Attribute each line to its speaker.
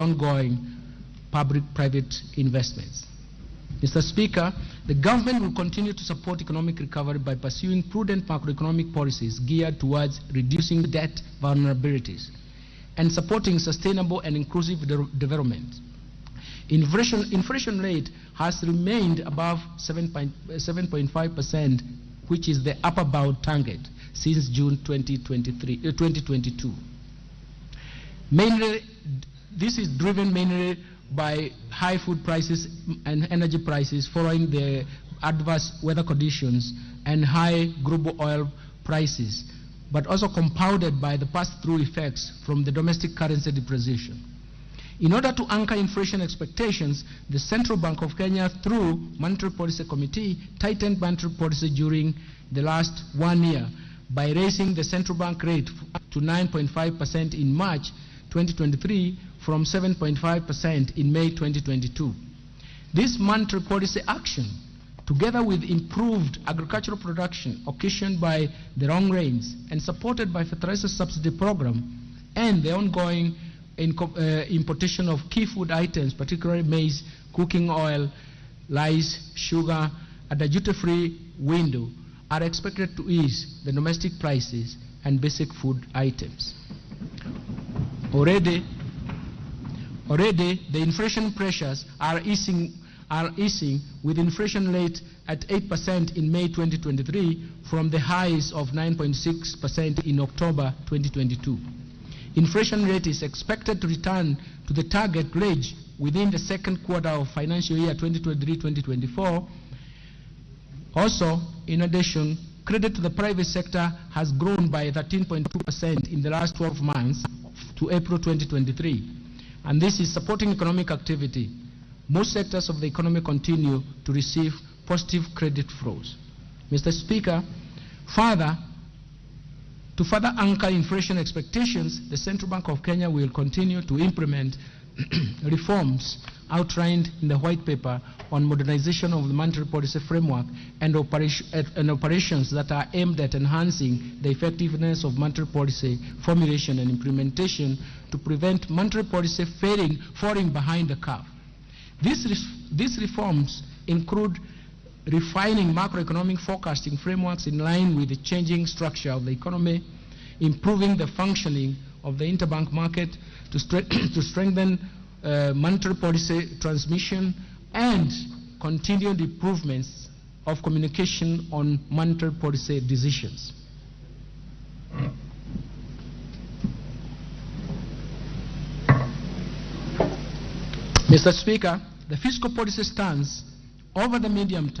Speaker 1: ongoing public-private investments. Mr. Speaker, the government will continue to support economic recovery by pursuing prudent macroeconomic policies geared towards reducing debt vulnerabilities and supporting sustainable and inclusive development. Inflation rate has remained above 7.5%, which is the upper bound target since June 2022. This is driven mainly by high food prices and energy prices following the adverse weather conditions and high global oil prices, but also compounded by the pass-through effects from the domestic currency depreciation. In order to anchor inflation expectations, the Central Bank of Kenya, through Monetary Policy Committee, tightened monetary policy during the last 1 year by raising the central bank rate to 9.5% in March 2023 from 7.5% in May 2022. This monetary policy action, together with improved agricultural production occasioned by the long rains and supported by fertilizer subsidy program and the ongoing importation of key food items, particularly maize, cooking oil, rice, sugar, at a duty-free window, are expected to ease the domestic prices and basic food items. Already the inflation pressures are easing with inflation rate at 8% in May 2023 from the highs of 9.6% in October 2022. Inflation rate is expected to return to the target range within the second quarter of financial year 2023-2024. Also, in addition, credit to the private sector has grown by 13.2% in the last 12 months to April 2023, and this is supporting economic activity. Most sectors of the economy continue to receive positive credit flows. Mr. Speaker, to further anchor inflation expectations, the Central Bank of Kenya will continue to implement reforms outlined in the White Paper on modernization of the monetary policy framework and operations that are aimed at enhancing the effectiveness of monetary policy formulation and implementation to prevent monetary policy falling behind the curve. These reforms include refining macroeconomic forecasting frameworks in line with the changing structure of the economy, improving the functioning of the interbank market to strengthen monetary policy transmission, and continued improvements of communication on monetary policy decisions. Mr. Speaker, the fiscal policy stance over the medium term